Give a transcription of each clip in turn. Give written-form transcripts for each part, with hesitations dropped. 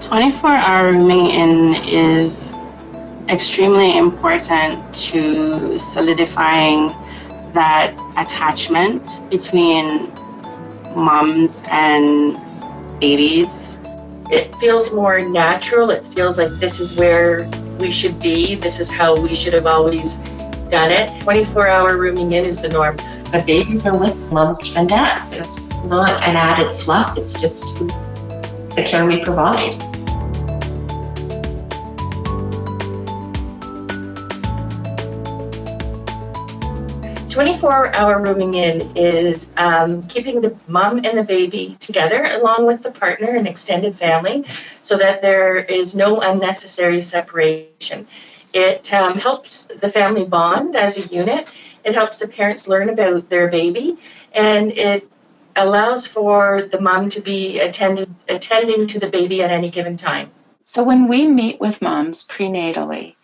24-hour rooming in is extremely important to solidifying that attachment between moms and babies. It feels more natural. It feels like this is where we should be. This is how we should have always done it. 24-hour rooming in is the norm. The babies are with moms and dads. It's not an added fluff. It's just the care we provide. "24-hour rooming in is keeping the mom and the baby together along with the partner and extended family so that there is no unnecessary separation. It helps the family bond as a unit. It helps the parents learn about their baby, and it allows for the mom to be attending to the baby at any given time. So when we meet with moms prenatally,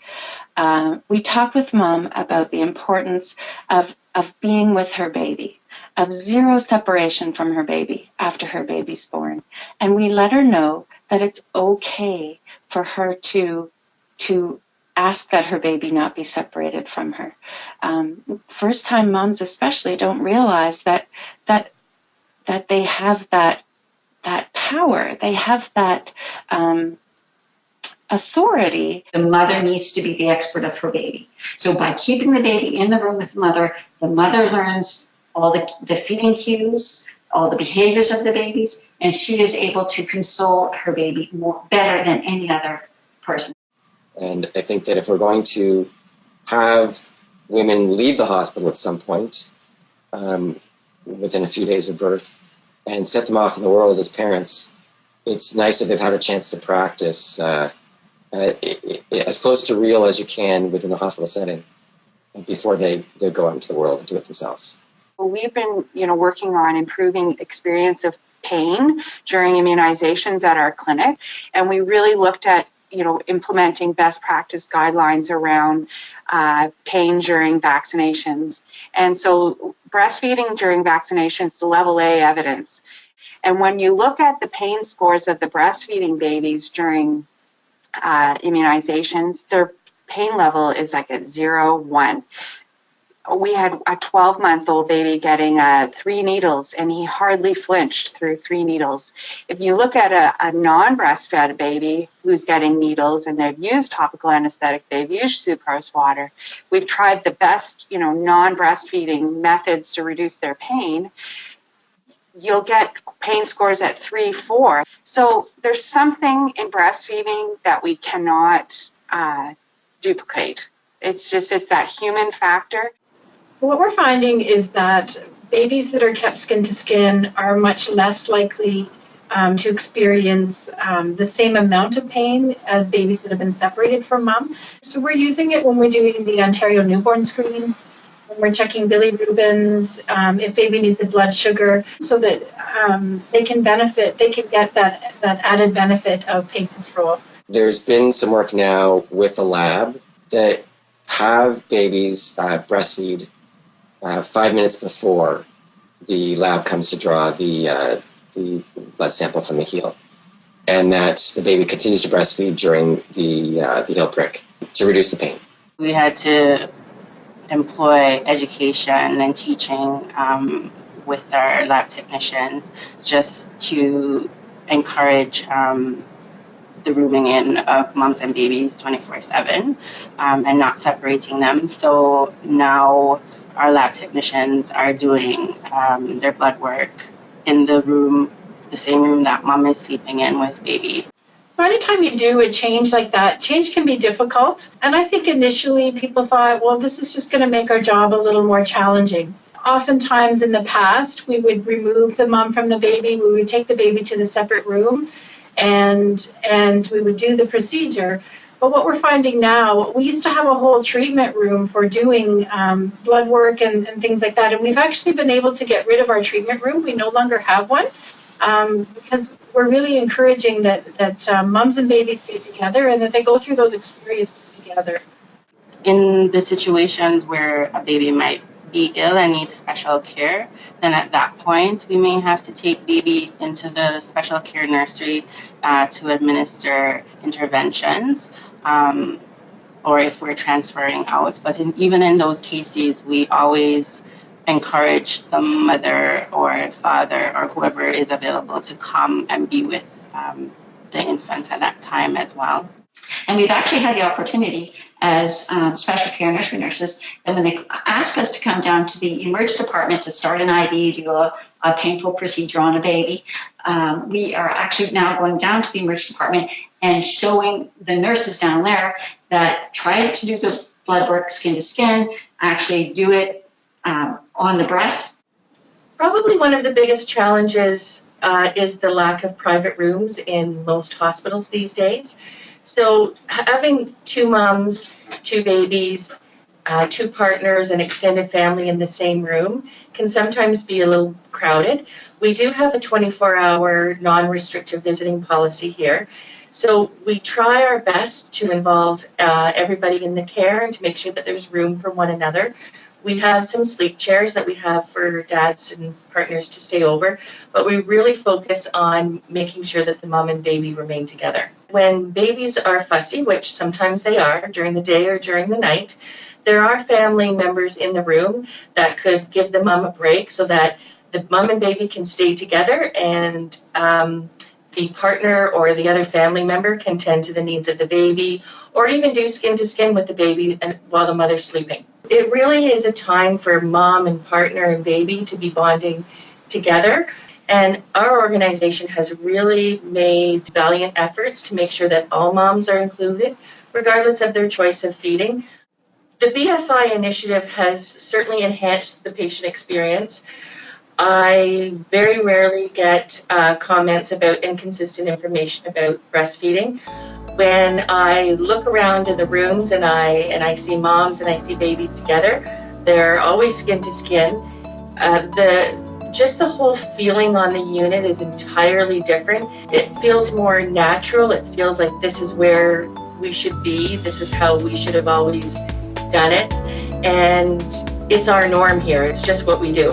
we talk with mom about the importance of being with her baby, of zero separation from her baby after her baby's born. And we let her know that it's okay for her to ask that her baby not be separated from her. First-time moms especially don't realize that they have that power. They have that authority. The mother needs to be the expert of her baby. So by keeping the baby in the room with the mother learns all the feeding cues, all the behaviors of the babies, and she is able to console her baby better than any other person. And I think that if we're going to have women leave the hospital at some point, within a few days of birth, and set them off in the world as parents, it's nice if they've had a chance to practice as close to real as you can within the hospital setting before they go out into the world and do it themselves. We've been, working on improving experience of pain during immunizations at our clinic, and we really looked at implementing best practice guidelines around pain during vaccinations. And so breastfeeding during vaccinations, the level A evidence. And when you look at the pain scores of the breastfeeding babies during immunizations, their pain level is like at 0, 1. We had a 12-month-old baby getting 3 needles, and he hardly flinched through 3 needles. If you look at a non-breastfed baby who's getting needles, and they've used topical anesthetic, they've used sucrose water, we've tried the best, non-breastfeeding methods to reduce their pain, you'll get pain scores at 3, 4. So there's something in breastfeeding that we cannot duplicate. It's that human factor. So what we're finding is that babies that are kept skin to skin are much less likely to experience the same amount of pain as babies that have been separated from mom. So we're using it when we're doing the Ontario newborn screenings, when we're checking bilirubins, if baby needs a blood sugar, so that they can get that added benefit of pain control. There's been some work now with the lab to have babies breastfeed 5 minutes before the lab comes to draw the blood sample from the heel, and that the baby continues to breastfeed during the heel prick to reduce the pain. We had to employ education and teaching with our lab technicians just to encourage the rooming in of moms and babies 24/7 and not separating them. So now our lab technicians are doing their blood work in the room, the same room that mom is sleeping in with baby. So anytime you do a change like that, change can be difficult. And I think initially people thought, well, this is just going to make our job a little more challenging. Oftentimes in the past, we would remove the mom from the baby. We would take the baby to the separate room and we would do the procedure. But what we're finding now, we used to have a whole treatment room for doing blood work and things like that. And we've actually been able to get rid of our treatment room. We no longer have one because we're really encouraging that moms and babies stay together and that they go through those experiences together. In the situations where a baby might be ill and need special care, then at that point we may have to take baby into the special care nursery to administer interventions, or if we're transferring out. But even in those cases, we always encourage the mother or father or whoever is available to come and be with the infant at that time as well. And we've actually had the opportunity as special care nursery nurses that when they ask us to come down to the emerge department to start an IV, do a painful procedure on a baby, we are actually now going down to the emerge department and showing the nurses down there that try to do the blood work skin to skin, actually do it on the breast. Probably one of the biggest challenges is the lack of private rooms in most hospitals these days. So having 2 moms, 2 babies, 2 partners, and extended family in the same room can sometimes be a little crowded. We do have a 24-hour non-restrictive visiting policy here. So we try our best to involve everybody in the care and to make sure that there's room for one another. We have some sleep chairs that we have for dads and partners to stay over, but we really focus on making sure that the mom and baby remain together. When babies are fussy, which sometimes they are during the day or during the night, there are family members in the room that could give the mom a break so that the mom and baby can stay together and the partner or the other family member can tend to the needs of the baby or even do skin to skin with the baby while the mother's sleeping. It really is a time for mom and partner and baby to be bonding together. And our organization has really made valiant efforts to make sure that all moms are included, regardless of their choice of feeding. The BFI initiative has certainly enhanced the patient experience. I very rarely get comments about inconsistent information about breastfeeding. When I look around in the rooms and I see moms and I see babies together, they're always skin to skin. Just the whole feeling on the unit is entirely different. It feels more natural. It feels like this is where we should be. This is how we should have always done it. And it's our norm here. It's just what we do.